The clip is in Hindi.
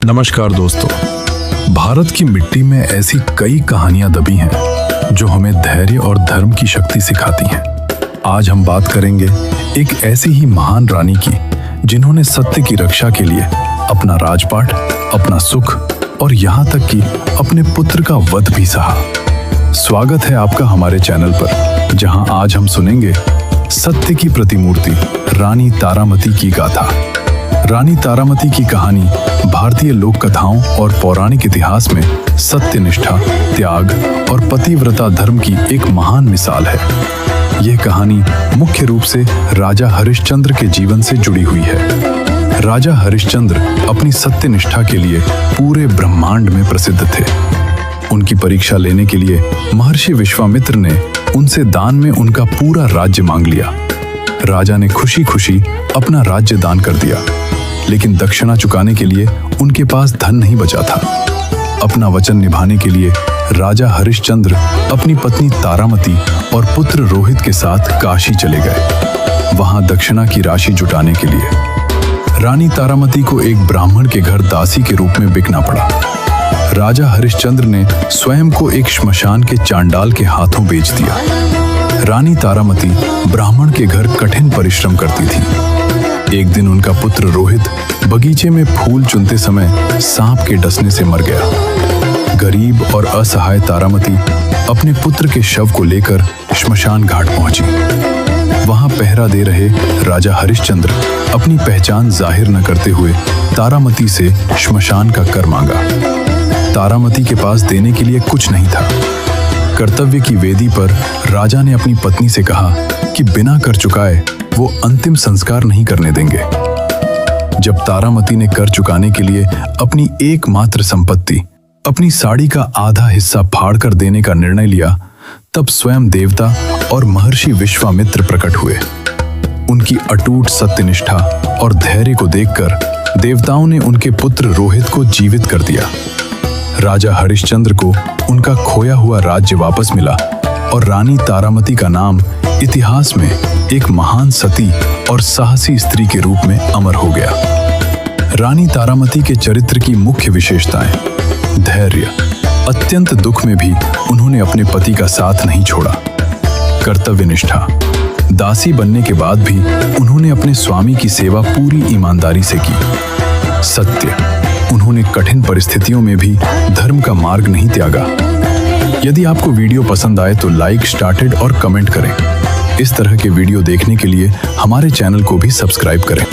नमस्कार दोस्तों, भारत की मिट्टी में ऐसी कई कहानियां दबी हैं जो हमें धैर्य और धर्म की शक्ति सिखाती हैं। आज हम बात करेंगे एक ऐसी ही महान रानी की जिन्होंने सत्य की रक्षा के लिए अपना राजपाट, अपना सुख और यहाँ तक कि अपने पुत्र का वध भी सहा। स्वागत है आपका हमारे चैनल पर, जहां आज हम सुनेंगे सत्य की प्रतिमूर्ति रानी तारामती की गाथा। रानी तारामती की कहानी भारतीय लोक कथाओं और पौराणिक इतिहास में सत्यनिष्ठा, त्याग और पतिव्रता धर्म की एक महान मिसाल है। यह कहानी मुख्य रूप से राजा हरिश्चंद्र के जीवन से जुड़ी हुई है। राजा हरिश्चंद्र अपनी सत्यनिष्ठा के लिए पूरे ब्रह्मांड में प्रसिद्ध थे। उनकी परीक्षा लेने के लिए महर्षि विश्वामित्र ने उनसे दान में उनका पूरा राज्य मांग लिया। राजा ने खुशी खुशी अपना राज्य दान कर दिया, लेकिन दक्षिणा चुकाने के लिए उनके पास धन नहीं बचा था। अपना वचन निभाने के लिए राजा हरिश्चंद्र अपनी पत्नी तारामती और पुत्र रोहित के साथ काशी चले गए, वहां दक्षिणा की राशि जुटाने के लिए। रानी तारामती को एक ब्राह्मण के घर दासी के रूप में बिकना पड़ा। राजा हरिश्चंद्र ने स्वयं को एक श्मशान के चांडाल के हाथों बेच दिया। रानी तारामती ब्राह्मण के घर कठिन परिश्रम करती थी। एक दिन उनका पुत्र रोहित बगीचे में फूल चुनते समय सांप के डसने से मर गया। गरीब और असहाय तारामती अपने पुत्र के शव को लेकर श्मशान घाट पहुंची। वहां पहरा दे रहे राजा हरिश्चंद्र अपनी पहचान जाहिर न करते हुए तारामती से श्मशान का कर मांगा। तारामती के पास देने के लिए कुछ नहीं था। कर्तव्य की वेदी पर राजा ने अपनी पत्नी से कहा कि बिना कर चुकाए वो अंतिम संस्कार नहीं करने देंगे। जब तारामती ने कर चुकाने के लिए अपनी एकमात्र संपत्ति, अपनी साड़ी का आधा हिस्सा फाड़कर देने का निर्णय लिया, तब स्वयं देवता और महर्षि विश्वामित्र प्रकट हुए। उनकी अटूट सत्यनिष्ठा और धैर्य को देखकर देवताओं ने उनके पुत्र रोहित को जीवित कर दिया। राजा हरिश्चंद्र को उनका खोया हुआ राज्य वापस मिला और रानी तारामती का नाम इतिहास में एक महान सती और साहसी स्त्री के रूप में अमर हो गया। रानी तारामती के चरित्र की मुख्य विशेषताएं: धैर्य, अत्यंत दुख में भी उन्होंने अपने पति का साथ नहीं छोड़ा। कर्तव्यनिष्ठा, दासी बनने के बाद भी उन्होंने अपने स्वामी की सेवा पूरी ईमानदारी से की। सत्य, उन्होंने कठिन परिस्थितियों में भी धर्म का मार्ग नहीं त्यागा। यदि आपको वीडियो पसंद आए तो लाइक, स्टार्टेड और कमेंट करें। इस तरह के वीडियो देखने के लिए हमारे चैनल को भी सब्सक्राइब करें।